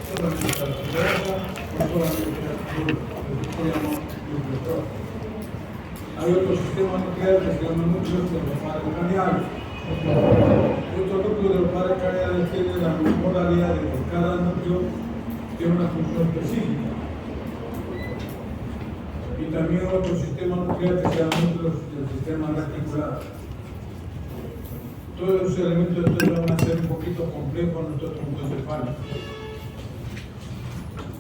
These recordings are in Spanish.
solamente a la grasa o solamente al núcleo. Hay otro sistema nuclear que se llama núcleo de los padres craneales. Estos núcleos de los padres craneales tienen la modalidad de que cada núcleo tiene una función específica. Y también otro sistema nuclear que se llama núcleo del sistema reticular. Todos los elementos de esto van a ser un poquito complejos en nuestro tronco encefálico.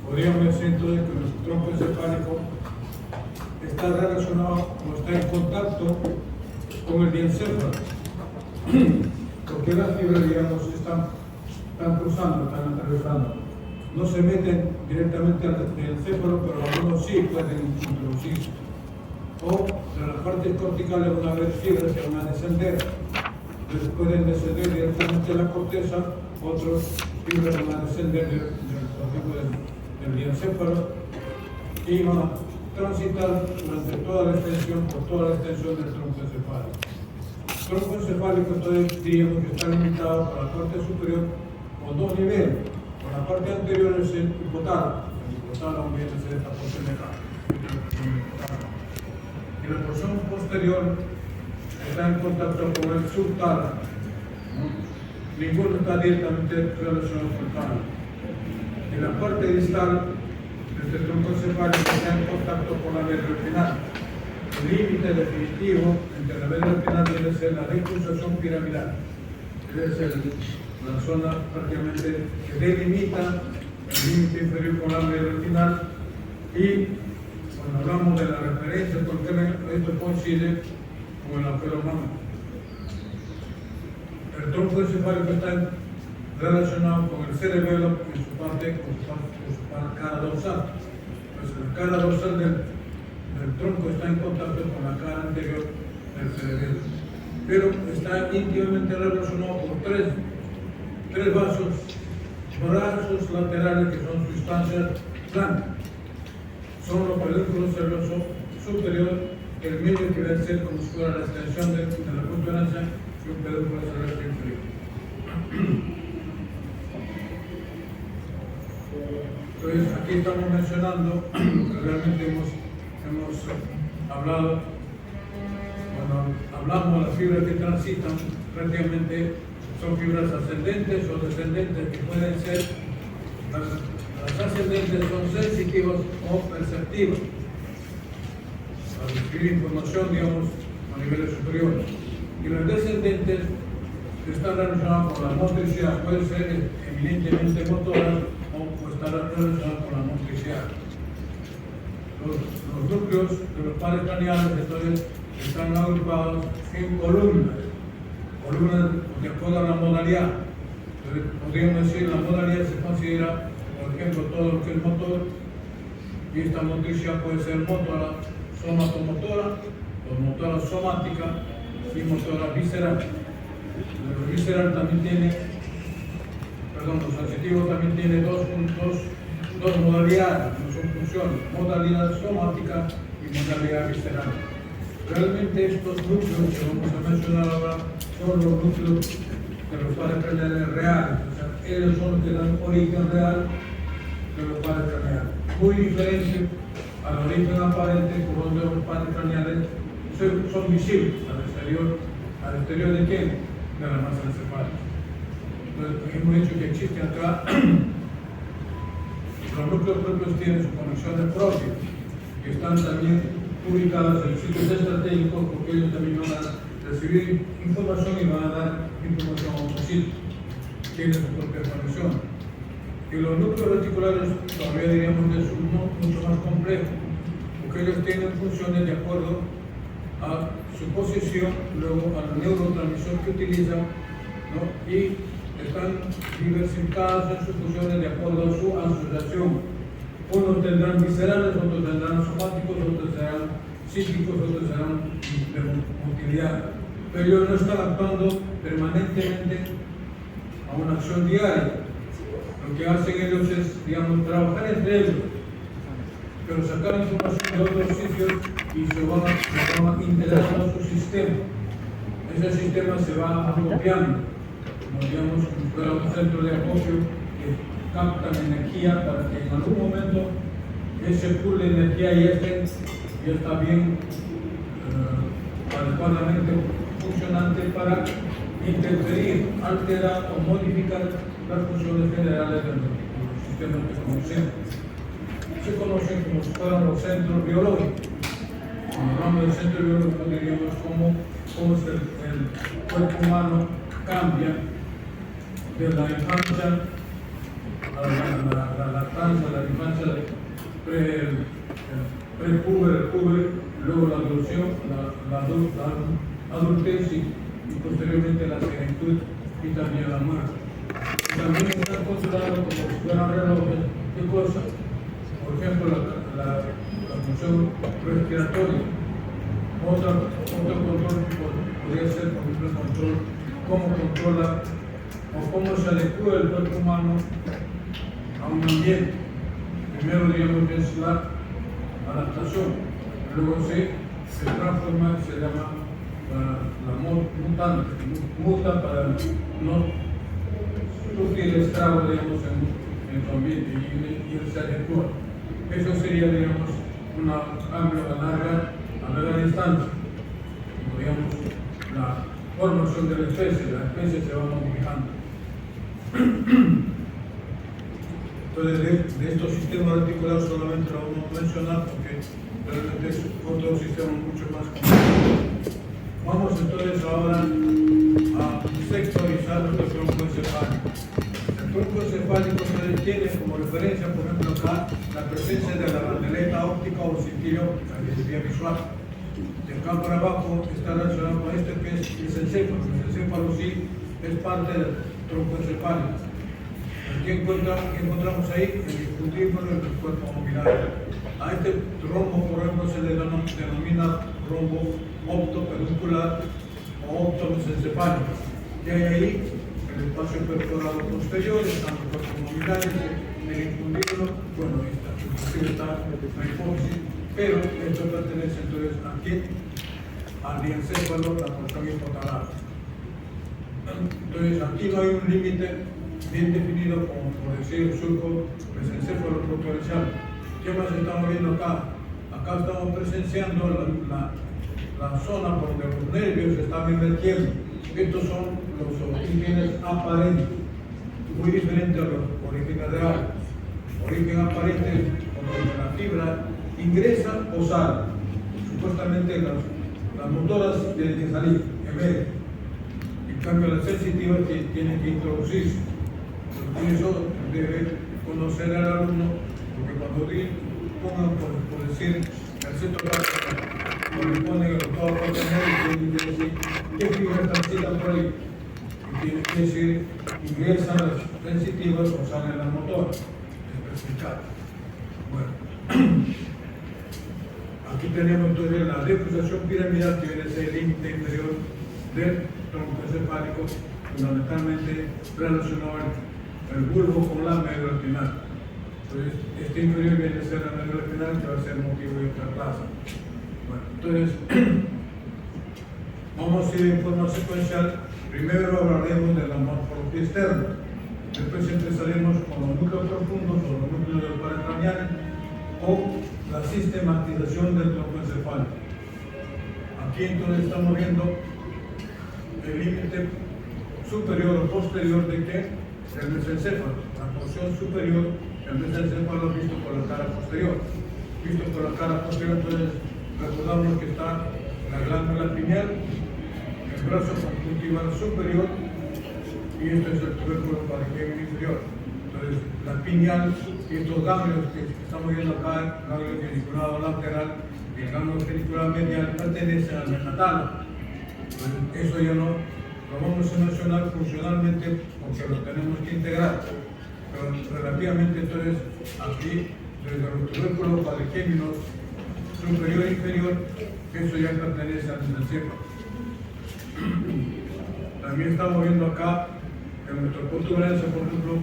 Podríamos decir entonces que nuestro tronco encefálico está relacionado o está en contacto con el diencéfalo. Porque las fibras, digamos, están cruzando, están atravesando. No se meten directamente al encéfalo, pero algunos sí pueden introducirse. O de las partes corticales van a haber fibras que van a descender. Entonces pueden descender directamente a la corteza, otros fibras van a descender del diencéfalo y van a transitar durante toda la extensión, por toda la extensión del tronco encefálico. El tronco encefálico entonces diríamos que está limitado por la parte superior por dos niveles. Por la parte anterior es el hipotálamo. El hipotálamo viene a ser esta porción de acá. Y la porción posterior está en contacto con el subtálamo. Ninguno está directamente relacionado con el tálamo. En la parte distal, este tronco encefálico está en contacto con la médula espinal. El límite definitivo entre la médula espinal debe ser la recruzación piramidal. Debe ser la zona prácticamente que delimita el límite inferior con la médula espinal. Y cuando hablamos de la referencia, porque esto coincide con el agujero humano. El tronco encefálico está relacionado con el cerebelo en su parte, con su cara dorsal. Pues la cara dorsal del tronco está en contacto con la cara anterior del cerebelo. Pero está íntimamente relacionado por tres brazos laterales que son sustancias blancas. Son los pedúnculos seroso superior, el medio que debe ser como si fuera la extensión de la protuberancia y un pedúnculo seroso inferior. Entonces, aquí estamos mencionando lo que realmente hemos hablado. Cuando hablamos de las fibras que transitan, prácticamente son fibras ascendentes o descendentes que pueden ser, las ascendentes son sensitivas o perceptivas, para recibir información, digamos, a niveles superiores. Y las descendentes están relacionadas con la motricidad, puede ser eminentemente motora o estar relacionadas con la motricidad. Los núcleos de los padres craneales entonces están agrupados en columnas de acuerdo a la modalidad. Entonces, podríamos decir, la modalidad se considera, por ejemplo, todo lo que es motor, y esta motricidad puede ser motora, somatomotora, o motora somática y motora visceral. Lo visceral también tiene, los sensitivos también tienen dos modalidades, no son funciones, modalidad somática y modalidad visceral. Realmente estos núcleos que vamos a mencionar ahora son los núcleos de los padres craneales reales, o sea, ellos son los que dan origen real de los padres craneales. Muy diferente al origen aparente, por donde los padres craneales son visibles al exterior de quién? De la masa encefálica. Entonces, hemos dicho que existe acá, los núcleos propios tienen sus conexiones propias, que están también ubicadas en sitios estratégicos, porque ellos también van a recibir información y van a dar información a otro sitio. Tienen su propia conexión. Y los núcleos reticulares todavía diríamos que son mucho más complejos, porque ellos tienen funciones de acuerdo a su posición, luego al neurotransmisor que utilizan, ¿no? Y están diversificadas en sus funciones de acuerdo a su asociación. Unos tendrán viscerales, otros tendrán somáticos, otros serán psíquicos, otros serán de motilidad. Pero ellos no están actuando permanentemente a una acción diaria. Lo que hacen ellos es, digamos, trabajar entre ellos, pero sacar información de otros sitios y se van a integrar a su sistema. Ese sistema se va acopiando, como digamos, fuera un centro de acopio que captan energía para que en algún momento ese pool de energía ya está bien adecuadamente funcionante para interferir, alterar o modificar las funciones generales de los sistemas que conocemos. Se conocen como si fueran los centros biológicos. Cuando hablamos del centro biológico diríamos cómo el cuerpo humano cambia de la infancia a la lactancia, la infancia prepuber, el puber, luego la adultez, la adultez y posteriormente la senectud y también la muerte. También están considerados como si fueran relojes de cosas. Por ejemplo, la función respiratoria. Otro control podría ser, por ejemplo, el control, cómo controla o cómo se adecua el cuerpo humano a un ambiente. Primero, digamos que es la adaptación, luego se transforma, se llama la muta para no sufrir el estrago, digamos, en su ambiente y se adecua. Eso sería, digamos, un cambio a larga distancia. Como, digamos, la formación de la especie se va modificando. Entonces, de estos sistemas articulados solamente lo vamos a mencionar porque realmente es otro sistema mucho más complejo. Vamos entonces ahora a sectorizar nuestro tronco encefálico. El tronco encefálico tiene como referencia, por ejemplo, acá la presencia de la bandeleta óptica o cintillo visual. De acá para abajo está relacionado con esto que es el encéfalo. El encéfalo sí es parte del tronco encefálico. ¿Qué encontramos ahí? El discutíbulo y el cuerpo nominal. A este rombo, por ejemplo, se le denomina rombo optopeduncular o optomesencefálico. Y hay ahí el espacio perforado posterior, están los cuerpos nominales, el infundíbulo, bueno, está la hipófisis, pero esto pertenece entonces aquí al diencéfalo, la porción hipotalámica. Entonces, aquí no hay un límite bien definido, como por decir el surco mesencéfalo protoracial. ¿Qué más estamos viendo acá? Acá estamos presenciando la zona por donde los nervios se están invirtiendo. Estos son los orígenes aparentes, muy diferentes a los orígenes reales. Origen aparente, porque la fibra ingresa o sale. Supuestamente las motoras tienen que salir, emergen. En cambio, las sensitivas tienen que introducirse. Y eso debe conocer al alumno, porque cuando pongan, por decir, el centro cuando le ponen el octavo cuaternario, tienen que decir qué fibras transitan por ahí. Y tienen que decir, ingresan las sensitivas o salen las motoras. Especificado. Bueno, aquí tenemos entonces la defusación piramidal, que viene a ser el límite inferior del tronco encefálico, fundamentalmente relacionado el bulbo con la médula espinal. Entonces, este inferior viene a ser la médula espinal, que va a ser motivo de otra clase. Bueno, entonces, vamos a ir en forma secuencial. Primero hablaremos de la morfología externa. Después empezaremos con los núcleos profundos o los núcleos paracraniales o la sistematización del tronco encefálico. Aquí entonces estamos viendo el límite superior o posterior de qué? El mesencéfalo, la porción superior del mesencéfalo visto por la cara posterior. Visto por la cara posterior, entonces recordamos que está la glándula pineal, el brazo conjuntival superior y esto es el tubérculo parenquimio inferior. Entonces, la pineal y estos ganglios que estamos viendo acá, el ganglio geniculado lateral y el ganglio geniculado medial, pertenecen al metátalo. Entonces, eso ya no lo vamos a mencionar funcionalmente porque lo tenemos que integrar, pero relativamente entonces aquí desde los tubérculos parenquímicos superior e inferior, eso ya pertenece al mesencéfalo. También estamos viendo acá en nuestra protuberancia, por ejemplo,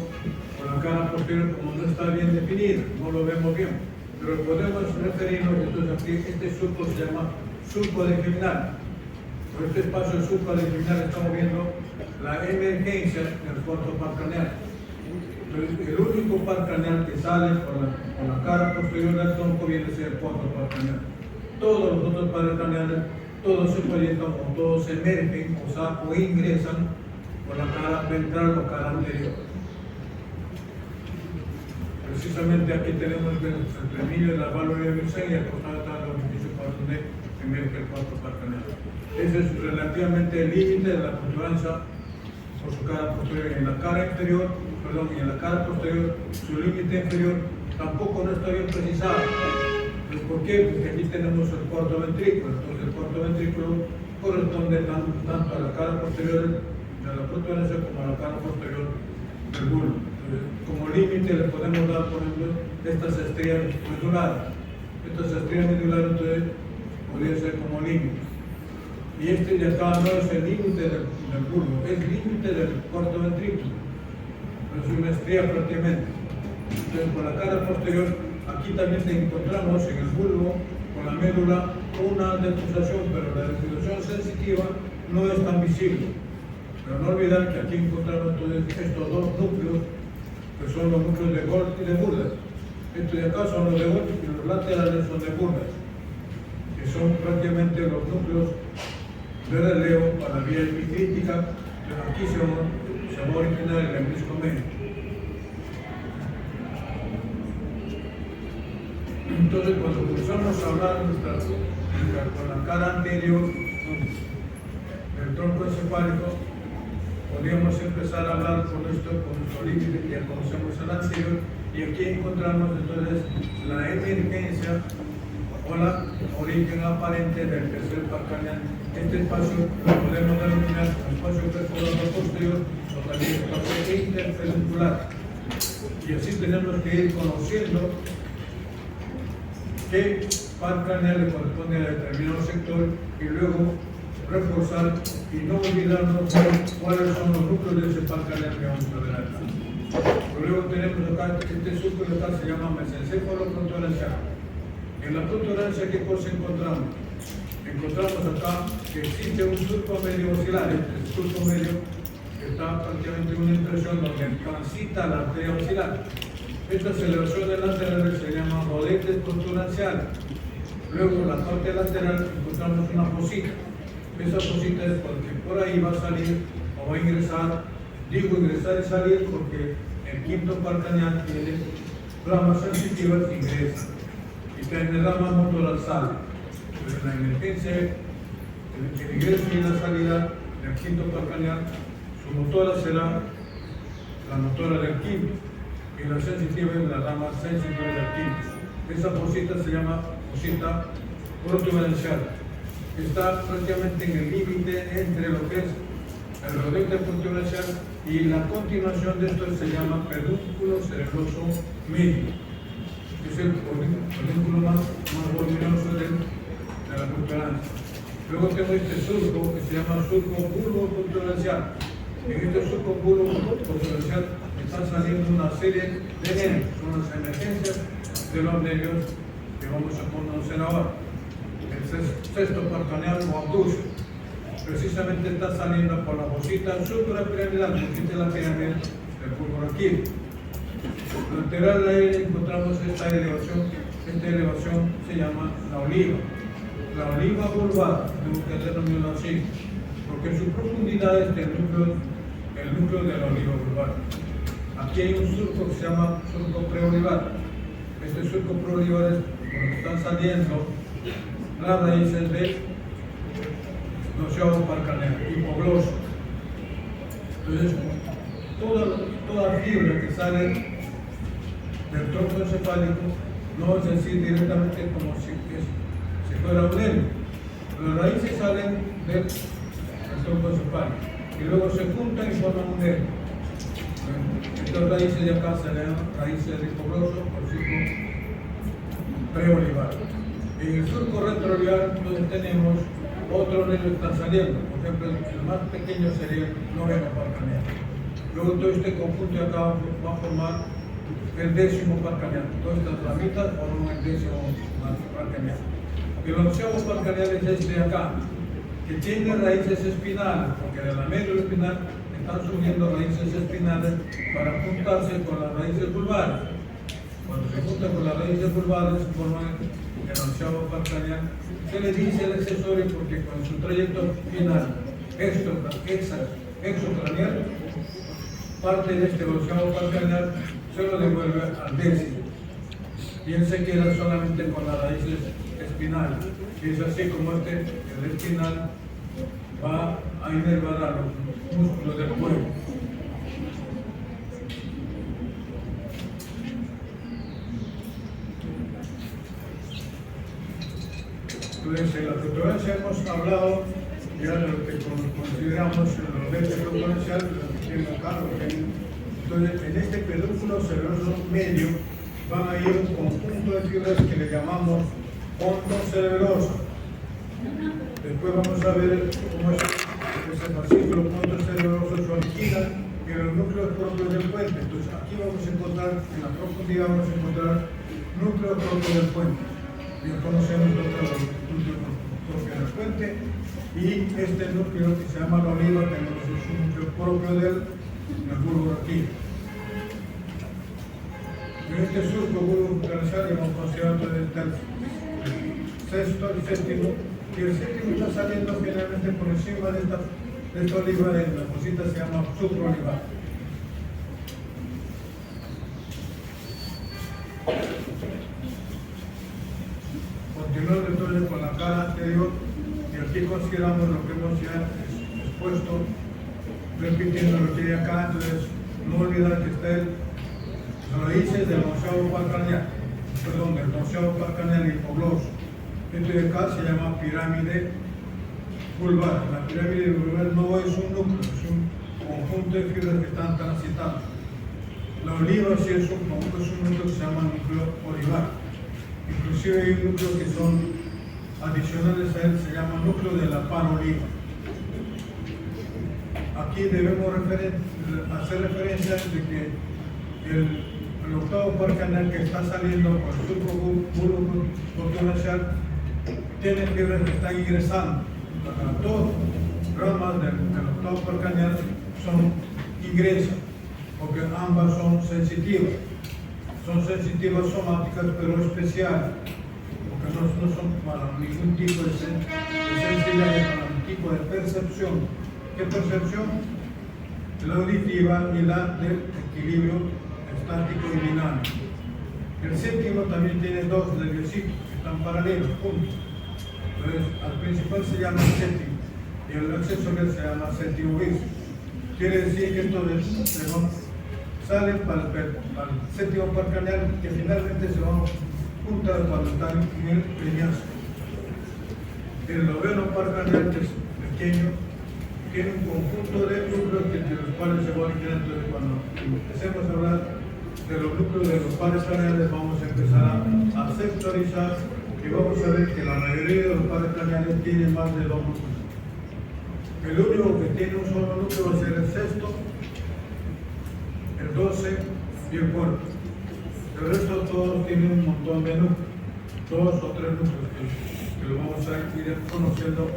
con la cara posterior, como no está bien definida, no lo vemos bien, pero podemos referirnos entonces aquí, este surco se llama surco degeminal. Por este espacio subclavicular estamos viendo la emergencia del corto paracraneal. El único par craneal que sale por la cara posterior del tronco viene a ser el cuarto par craneal. Todos los otros pares craneales, todos se proyectan o todos se emergen o ingresan por la cara ventral o cara anterior. Precisamente aquí tenemos el frenillo de la válvula de Mersenne y al costado está el orificio para donde emerge el cuarto par craneal. Ese es relativamente el límite de la protuberancia por su cara posterior. En la cara inferior, perdón, y en la cara posterior, su límite inferior tampoco no está bien precisado. ¿Por qué? Porque aquí tenemos el cuarto ventrículo. Entonces el cuarto ventrículo corresponde tanto a la cara posterior de la protuberancia como a la cara posterior del bulbo. Como límite le podemos dar, por ejemplo, estas estrías medulares. Estas estrías medulares entonces podría ser como límite. Y este de acá no es el límite del bulbo, es el límite del cuarto ventrículo. Es una estría prácticamente. Entonces por la cara posterior, aquí también encontramos en el bulbo, con la médula, una defusación, pero la defusación sensitiva no es tan visible. Pero no olvidar que aquí encontramos entonces estos dos núcleos, que son los núcleos de Gold y de Burdas. Estos de acá son los de Gold y los laterales son de Burdas, que son prácticamente los núcleos de relevo para la vía epicrítica, pero aquí se va a originar el embrisco medio. Entonces, cuando comenzamos a hablar con la cara anterior del tronco encefálico, podríamos empezar a hablar con nuestro límite que ya conocemos el anterior, y aquí encontramos entonces la emergencia o la origen aparente del tercer par craneal. Este espacio lo podemos denominar espacio perforador posterior o también espacio interpeduncular. Y así tenemos que ir conociendo qué par craneal le corresponde a determinado sector y luego reforzar y no olvidarnos cuáles son los núcleos de ese par craneal que vamos a ver acá. Luego tenemos acá, este surco de acá se llama mesencéfalo protuberancial. En la protuberancia, ¿qué cosa encontramos? Encontramos acá que existe un surco medio oscilar. El surco medio está prácticamente en una impresión donde transita la arteria oscilar. Estas elevaciones laterales se llaman rodetes protuberanciales. Luego, en la parte lateral, encontramos una fosita. Esa fosita es porque por ahí va a salir o va a ingresar. Digo ingresar y salir porque el quinto par craneal tiene ramas sensitivas que ingresan y tiene ramas motoras salen. Pero en la emergencia, el ingreso y la salida del quinto par craneal, su motora será la motora del quinto y la sensitiva es la rama sensitiva del quinto. Esa fosita se llama fosita protuberancial. Está prácticamente en el límite entre lo que es el rodete protuberancial y la continuación de esto se llama pedúnculo cerebroso medio, que es el pedúnculo más voluminoso de la protuberancia. Luego tengo este surco que se llama surco bulbo protuberancial. En este surco bulbo protuberancial están saliendo una serie de nervios, son las emergencias de los nervios que vamos a conocer ahora. El sexto par craneal o abduccio precisamente está saliendo por la fosita suprapiramidal, porque la pirámide del bulbo raquídeo. Lateral a él encontramos esta elevación se llama la oliva bulbar, tenemos que denominarlo así, porque en su profundidad está el núcleo de la oliva bulbar. Aquí hay un surco que se llama surco preolivar. Este surco preolivar es cuando están saliendo las raíces del doceavo par craneal, hipogloso. Entonces, toda fibra que sale del tronco encefálico no es decir directamente como si fuera un nervio. Las raíces salen del tronco encefálico y luego se juntan y forman un nervio. Estas raíces de acá se llaman raíces de hipogloso o surco preolivar. En el surco retroolivar entonces tenemos otros nervios que están saliendo. Por ejemplo, el más pequeño sería el noveno par craneal. Luego todo este conjunto de acá va a formar el décimo par craneal. Todas estas ramitas forman el décimo par craneal. El onceavo par craneal es este de acá, que tiene raíces espinales, porque de la médula espinal están surgiendo raíces espinales para juntarse con las raíces vulvares. Cuando se juntan con las raíces vulvares, se forma el onceavo par craneal. Se le dice el accesorio porque con su trayecto final exocraneal, parte de este onceavo par craneal se lo devuelve al décimo. Y él se queda solamente con las raíces espinales. Y es así como el espinal va a inervar a los músculos del cuello. Entonces, en la protuberancia hemos hablado ya de lo que consideramos los lentes protubenciales, que tienen acá, entonces, en este pedúnculo cerebroso medio van a ir un conjunto de fibras que le llamamos fondo cerebroso. Después vamos a ver cómo ese fascículo fondo cerebroso se origina en los núcleos propios del puente. Entonces, aquí vamos a encontrar, en la profundidad vamos a encontrar núcleos propios del puente. Ya conocemos los núcleos propios del puente, y este núcleo que se llama la oliva, tenemos un núcleo propio del bulbo aquí. En este surco bulbo buccal hemos considerado el sexto y séptimo, y el séptimo está saliendo generalmente por encima de esta oliva, la cosita se llama supraolivar. Continuando entonces con la cara anterior, y aquí consideramos lo que hemos ya expuesto, repitiendo lo que hay acá. Entonces no olvidar que está las raíces del onceavo par craneal, del onceavo par craneal hipogloso. Esto de acá se llama pirámide vulvar. La pirámide vulvar no es un núcleo, es un conjunto de fibras que están transitando. La oliva sí es un núcleo que se llama núcleo olivar. Inclusive hay núcleos que son adicionales a él, se llama núcleo de la panoliva. Aquí debemos hacer referencia de que el octavo par craneal que está saliendo con el suprabulbo protubencial tiene fibras que están ingresando. Las dos ramas del octavo par craneal ingresan, porque ambas son sensitivas. Son sensitivas somáticas, pero especiales, porque no son para ningún tipo de sensibilidad, para ningún tipo de percepción. ¿Qué percepción? La auditiva y la del equilibrio estático y dinámico. El séptimo también tiene dos nerviositos que están paralelos, juntos. Entonces, al principal se llama el séptimo y el accesorio se llama séptimo bis. Quiere decir que entonces salen para el séptimo par craneal, que finalmente se van a juntar cuando están en el peñasco. El noveno par craneal, que es pequeño, tiene un conjunto de núcleos entre los cuales se van a quedar. Entonces, cuando empecemos a hablar de los núcleos de los pares craneales, vamos a empezar a sectorizar, y vamos a ver que la mayoría de los pares craneales tienen más de dos núcleos. El único que tiene un solo núcleo va a ser el sexto, el 12 y el cuarto. El resto todos tienen un montón de núcleos, dos o tres núcleos que lo vamos a ir conociendo,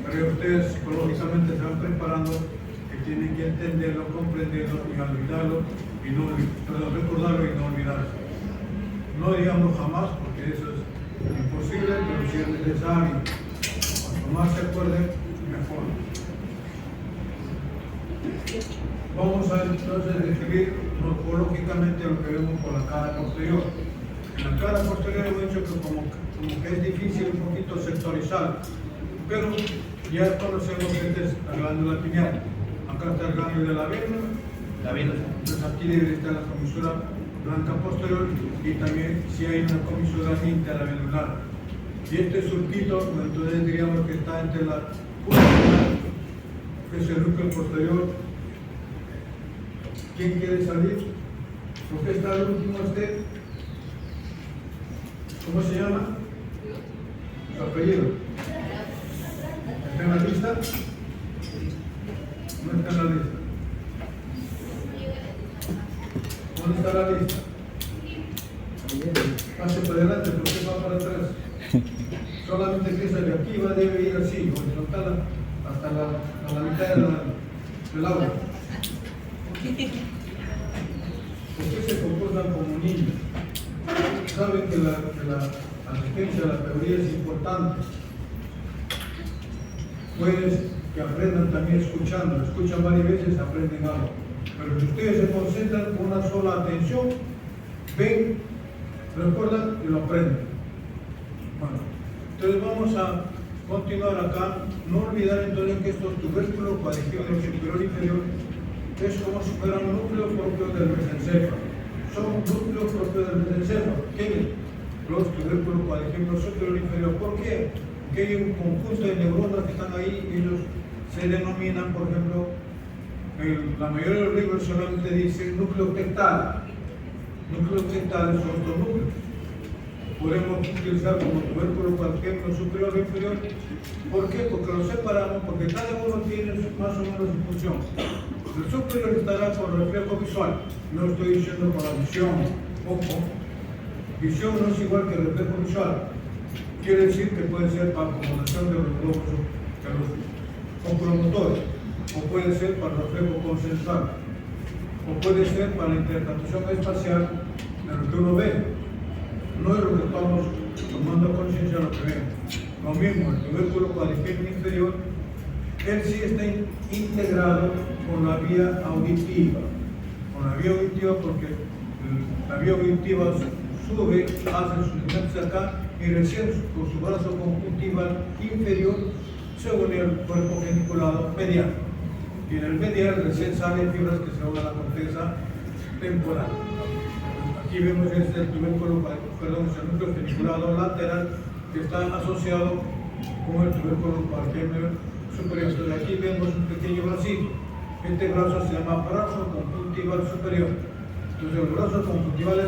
pero ustedes psicológicamente se van preparando, que tienen que entenderlo, comprenderlo y olvidarlo, recordarlo y no olvidarlo. No digamos jamás, porque eso es imposible, pero si es necesario. Cuanto más se acuerden, mejor. Vamos a entonces describir morfológicamente lo que vemos por la cara posterior. En la cara posterior hemos dicho que como que es difícil un poquito sectorizar, pero ya conocemos que es la glándula pineal. Acá está el ganglio de la vena, entonces aquí debe estar la comisura blanca posterior, y también si hay una comisura interavenular. Y este surquito, entonces diríamos que está entre la púrpura, que es el núcleo posterior. ¿Quién quiere salir? ¿Por qué está el último este? ¿Cómo se llama? Su apellido. ¿Está en la lista? No está en la lista. ¿Dónde está la lista? Pase para adelante, ¿por qué va para atrás? Solamente empieza de aquí, debe ir así, horizontal hasta la mitad del aula. ¿Por qué se comportan como niños? Saben que la asistencia a la teoría es importante. Puedes que aprendan también escuchando, escuchan varias veces, aprenden algo. Pero si ustedes se concentran con una sola atención, ven, recuerdan y lo aprenden. Bueno, entonces vamos a continuar acá. No olvidar entonces que estos tubérculos cuadrículos superior e inferior es como si fueran núcleos propios del mesencéfalo. Son núcleos propios del mesencéfalo. ¿Quiénes? Los tubérculos cuadrículos superior e inferior. ¿Por qué? Porque hay un conjunto de neuronas que están ahí y ellos se denominan, por ejemplo, la mayoría de los libros solamente dicen núcleo tectal. Núcleos tectales son estos núcleos. Podemos utilizar como tubérculo cuadrículo superior e inferior. ¿Por qué? Porque los separamos, porque cada uno tiene más o menos su función. El superior estará por reflejo visual. No estoy diciendo por la visión. Ojo. Visión no es igual que reflejo visual. Quiere decir que puede ser para acomodación de los globos, de los oculomotores, o puede ser para reflejo consensual, o puede ser para la interpretación espacial de lo que uno ve. No es lo que estamos tomando conciencia de lo que vemos. Lo mismo, el tubérculo cuadrículo inferior, él sí está integrado con la vía auditiva. Con la vía auditiva porque la vía auditiva sube, hace sus movimientos acá y recién con su brazo conjuntival inferior se une al cuerpo geniculado medial. Y en el medial recién salen fibras que se van a la corteza temporal. Aquí vemos este tubérculo, perdón, el núcleo geniculado lateral que está asociado con el tubérculo cuadrículo superior. Entonces aquí vemos un pequeño bracito. Este brazo se llama brazo conjuntival superior. Entonces los brazos conjuntivales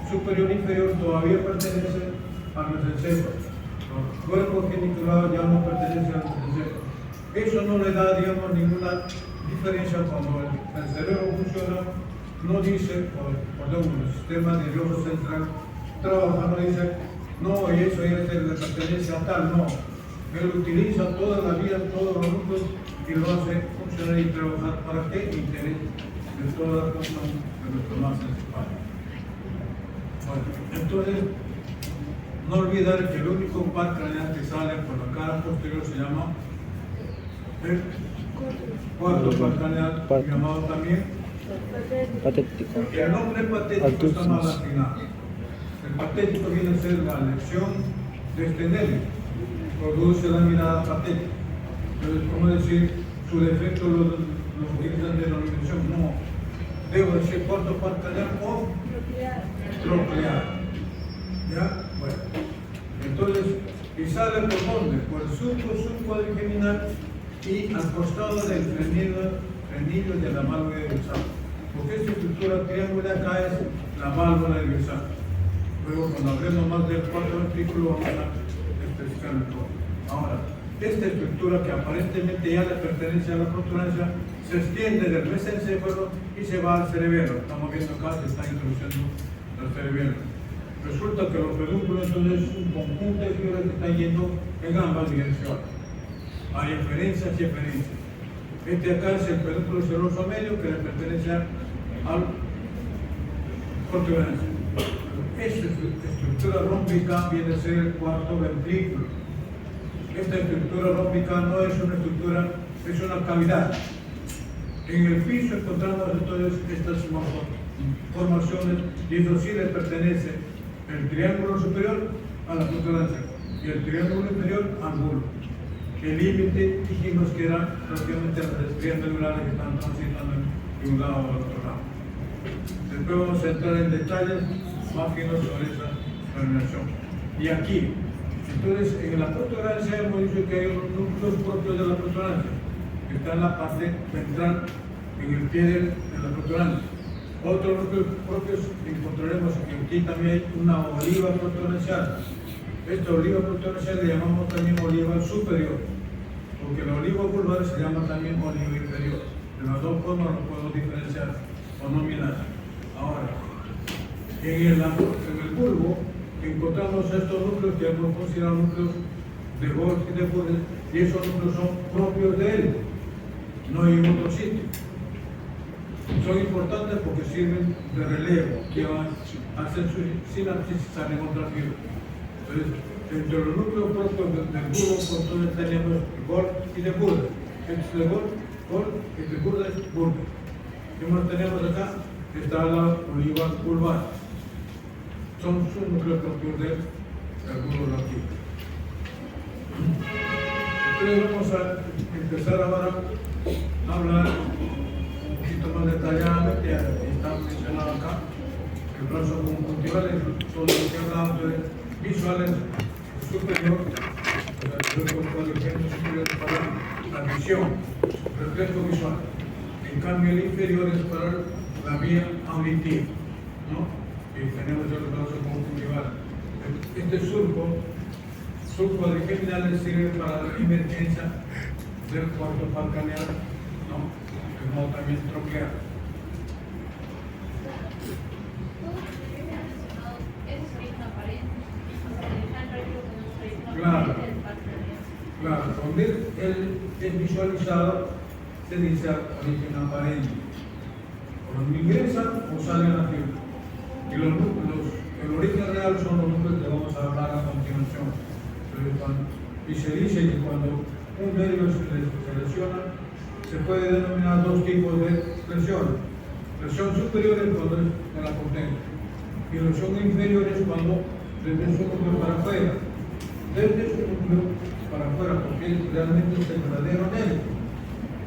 superior e inferior todavía pertenecen al mesencéfalo. Los cuerpos geniculados ya no pertenecen al mesencéfalo. Eso no le da, digamos, ninguna diferencia cuando el cerebro funciona. No dice, perdón, el sistema nervioso central trabaja, no dice, no, y eso ya le pertenece a tal, no. Él utiliza toda la vida, todos los núcleos y lo hace funcionar y trabajar para qué interés de toda la función de nuestro más principal. Bueno, entonces, no olvidar que el único par craneal que sale por la cara posterior se llama el cuarto par craneal, llamado también patético. El nombre patético está mal asignado. El patético viene a ser la lección de este nervio, produce la mirada patética. Entonces, ¿cómo decir? Su defecto lo utilizan de denominación. No, debo decir cuarto par craneal o troclear. ¿Ya? Bueno, entonces, y sale por dónde? Por el surco subcuadrigeminal y al costado del frenillo de la válvula universal. Porque esta estructura triangular acá es la válvula universal. Luego, cuando hablemos más del cuarto ventrículo, vamos a especificarlo todo. Ahora, esta estructura que aparentemente ya le pertenece a la protuberancia se extiende del mesencéfalo y se va al cerebelo. Estamos viendo acá, se está introduciendo el cerebelo. Resulta que los pedúnculos entonces es un conjunto de fibras que están yendo en ambas direcciones. Hay eferencias y eferencias. Este acá es el pedúnculo seroso medio que le pertenece al protuberancia. Esta estructura rómbica viene a ser el cuarto ventrículo. Esta estructura rómbica no es una estructura, es una cavidad. En el piso encontramos entonces estas formaciones y eso sí le pertenece el triángulo superior a la protuberancia y el triángulo inferior al bulbo. El límite dijimos que era prácticamente las estrellas medulares que están transitando de un lado al otro lado. Después vamos a entrar en detalles más finos sobre esa terminación. Y aquí, entonces en la protuberancia hemos dicho que hay unos núcleos propios de la protuberancia, que está en la parte ventral, en el pie de la protuberancia. Otros núcleos propios encontraremos que aquí también hay una oliva protuberancial. Esta oliva protuberancial le llamamos también oliva superior, porque la oliva vulvar se llama también oliva inferior. De las dos formas lo podemos diferenciar o nominar. Ahora, en el bulbo encontramos estos núcleos que hemos considerado núcleos de Golgi y de Burden, y esos núcleos son propios de él, no hay en otro sitio. Son importantes porque sirven de relevo, que hacen su sinapsis y salen otras fibras. Entonces, entre los núcleos propios del bulbo, entonces tenemos Gol y de Burda. Este es de Gol, y de Burda es Burda. ¿Qué más tenemos acá? Está la oliva vulvar. Son sus núcleos propios del bulbo lativo. Entonces vamos a empezar ahora a hablar un poquito más detalladamente, ya está mencionado acá, el brazo conjuntival, todo lo que hablamos de visuales superior, el cuadrigénero superior para la visión, reflejo visual. En cambio el inferior es para la vía auditiva, ¿no? Y tenemos el brazo conjuntival. Este surco subcuadrigeminales sirve para la emergencia del cuarto par craneal, ¿no? El modo también troquear. Claro, cuando él es visualizado, se dice origen aparente. Cuando ingresan o salen a fibra. Y el origen real son los números que vamos a hablar a continuación. Y se dice que cuando un nervio se lesiona, se puede denominar dos tipos de lesión. Lesión superior es cuando es en la potencia, y lesión inferior es cuando desde su núcleo para afuera. Desde su núcleo para afuera, porque realmente es el verdadero nervio.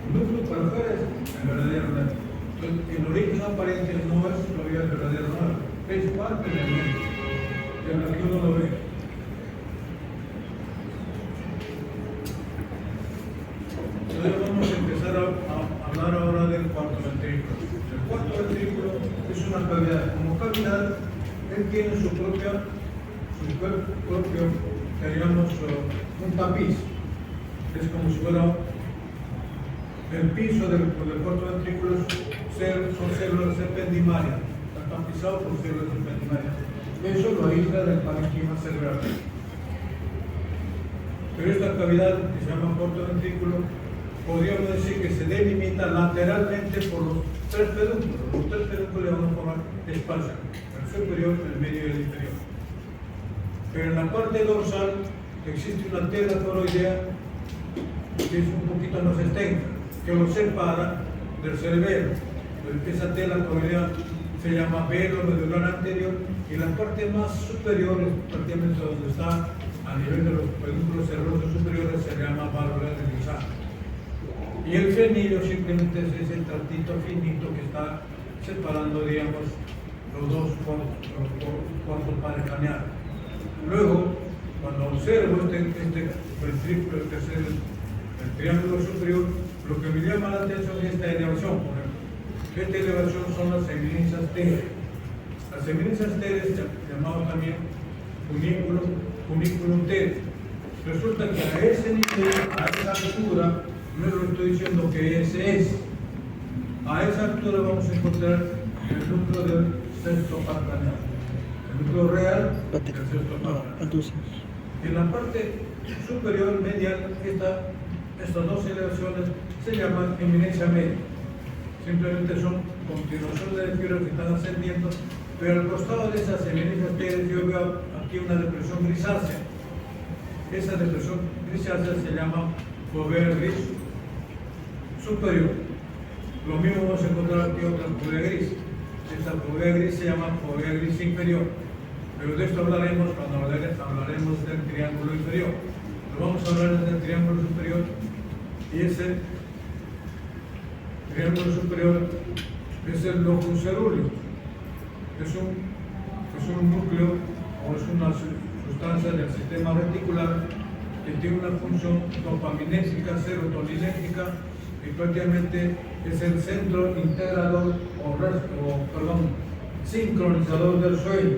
El núcleo para afuera es el verdadero nervio. Entonces, el origen aparente no es todavía el verdadero nervio, es parte del nervio, en la que uno lo ve. Entonces vamos a empezar a hablar ahora del cuarto ventrículo. El cuarto ventrículo es una cavidad. Como cavidad, él tiene su propio, diríamos, un tapiz. Es como si fuera el piso del cuarto ventrículo, son células serpentimarias, está tapizado por células serpentimarias. Eso lo aísla del parénquima cerebral. Pero esta cavidad, que se llama cuarto ventrículo, podríamos decir que se delimita lateralmente por los tres pedúnculos. Los tres pedúnculos le vamos a formar espacio, el superior, el medio y el inferior. Pero en la parte dorsal existe una tela coroidea que es un poquito más extensa, que lo separa del cerebelo. Esa tela coroidea se llama velo medular anterior, y la parte más superior, prácticamente donde está a nivel de los pedúnculos cerebrosos superiores, se llama válvula de Guisard. Y el frenillo simplemente es ese tractito finito que está separando, digamos, los dos cuartos pares craneales. Luego, cuando observo este ventrículo, el triángulo superior, lo que me llama la atención es esta elevación. Por ejemplo, esta elevación son las eminencias teres. Las eminencias teres, llamado también cuniculum teres. Resulta que a ese nivel, a esa altura, no lo estoy diciendo que ese es. A esa altura vamos a encontrar el núcleo del sexto par craneal. El núcleo real del sexto par craneal. En la parte superior medial, estas dos elevaciones se llaman eminencia media. Simplemente son continuaciones de fibras que están ascendiendo, pero al costado de esas eminencias medias yo veo aquí una depresión grisácea. Esa depresión grisácea se llama fovea gris superior. Lo mismo vamos a encontrar aquí otra fovea gris. Esta fovea gris se llama fovea gris inferior. Pero de esto hablaremos cuando hablaremos del triángulo inferior. Pero vamos a hablar del triángulo superior, y ese triángulo superior es el locus cerúleo. Es un núcleo o es una sustancia del sistema reticular que tiene una función dopaminética, serotoninérgica, y prácticamente es el centro integrador sincronizador del sueño.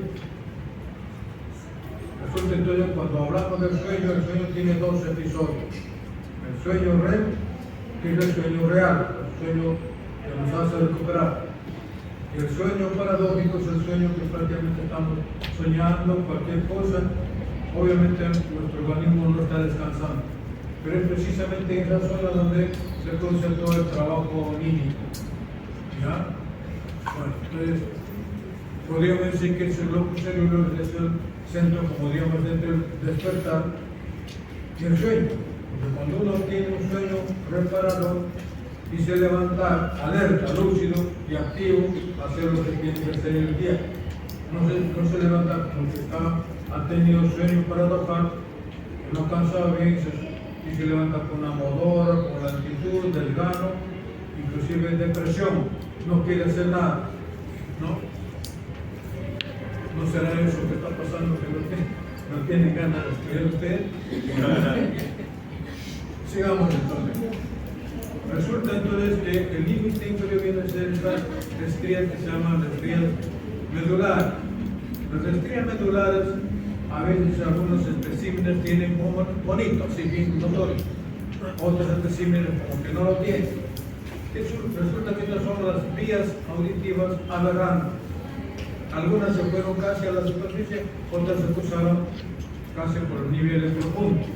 Resulta entonces, cuando hablamos del sueño, el sueño tiene dos episodios: el sueño REM y el sueño real, el sueño que nos hace recuperar. Y el sueño paradójico es el sueño que prácticamente estamos soñando cualquier cosa. Obviamente nuestro organismo no está descansando, pero es precisamente en esa zona donde se produce todo el trabajo nímico. ¿Ya? Bueno, entonces, podríamos decir que el locus cerebral es el centro, como digamos, entre el despertar y el sueño. Porque cuando uno tiene un sueño reparador y se levanta alerta, lúcido y activo, a hacer lo que tiene que hacer en el día. No se levanta porque ha tenido sueño paradojal, que no cansado bien y se levanta con una modora, con la actitud, desgano, inclusive depresión, no quiere hacer nada, ¿no? ¿No será eso que está pasando, que no tiene ganas de estudiar usted? Sigamos entonces. Resulta entonces que el límite inferior viene a ser esta estría que se llama estría medular. Las estrías medulares, a veces algunos especímenes tienen muy bonito, así bien notorio. Otros especímenes como que no lo tienen. Resulta que estas son las vías auditivas aberrantes. Algunas se fueron casi a la superficie, otras se cruzaron casi por los niveles profundos.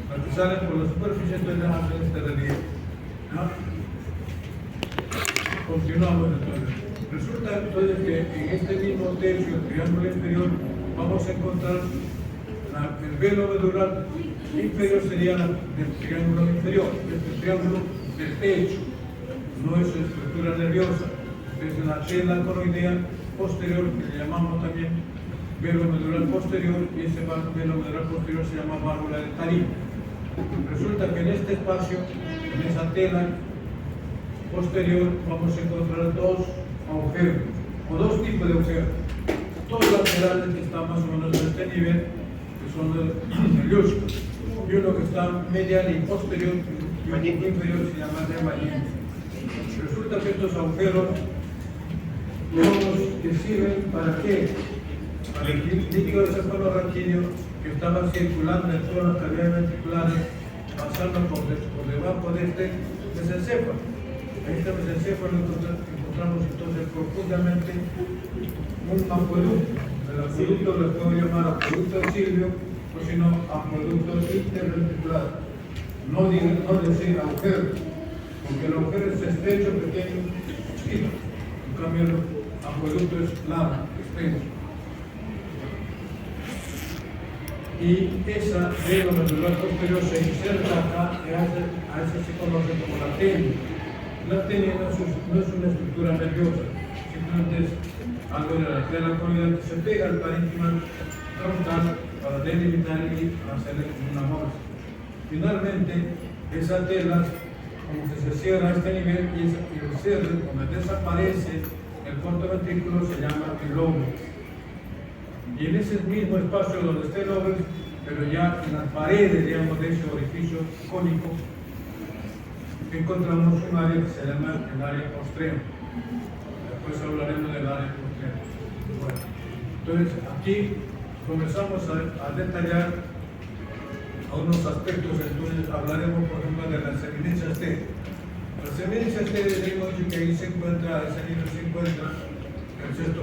Las que salen por la superficie entonces hacen este relieve, ¿no? Continuamos entonces. Resulta entonces que en este mismo tercio, el triángulo inferior, vamos a encontrar el velo medular inferior sería el triángulo inferior, este triángulo del pecho, no es estructura nerviosa, es la tela conoidea posterior, que le llamamos también velo medular posterior, y ese velo medular posterior se llama válvula de Tarim. Resulta que en este espacio, en esa tela posterior, vamos a encontrar dos agujeros, o dos tipos de agujeros. Dos laterales que están más o menos en este nivel, que son nerviosos, y uno que está medial y posterior, y un inferior se llama remanente. Resulta que estos agujeros los que sirven para qué? Para el líquido cefalorraquídeo que estaba circulando en todas las cavidades ventriculares, pasando por debajo de este mesencéfalo. Este mesencéfalo encontramos entonces profundamente un acueducto. El acueducto lo puedo llamar acueducto silvio, o si no, acueducto interventricular. No decir agujero, porque el agujero es estrecho, pequeño, chiquito. En cambio, el acueducto es largo, extenso. Y esa velo medular posterior se inserta acá, a esa se conoce como la tenia. La tenia no es una estructura nerviosa, simplemente es algo de la tela conoidea que se pega al parénquima frontal para delimitar y hacerle una morsa. Finalmente, esa tela, como que se cierra a este nivel, y el cierre, donde desaparece el corto ventrículo, se llama el lóbulo. Y en ese mismo espacio donde está el lóbulo, pero ya en las paredes, digamos, de ese orificio cónico, encontramos un área que se llama el área postrema. Después hablaremos del área postrema. Bueno, entonces aquí comenzamos a detallar algunos aspectos. Entonces hablaremos, por ejemplo, de las eminencias T. Las eminencias T, hemos dicho que ahí se encuentra, a ese nivel se encuentra el sexto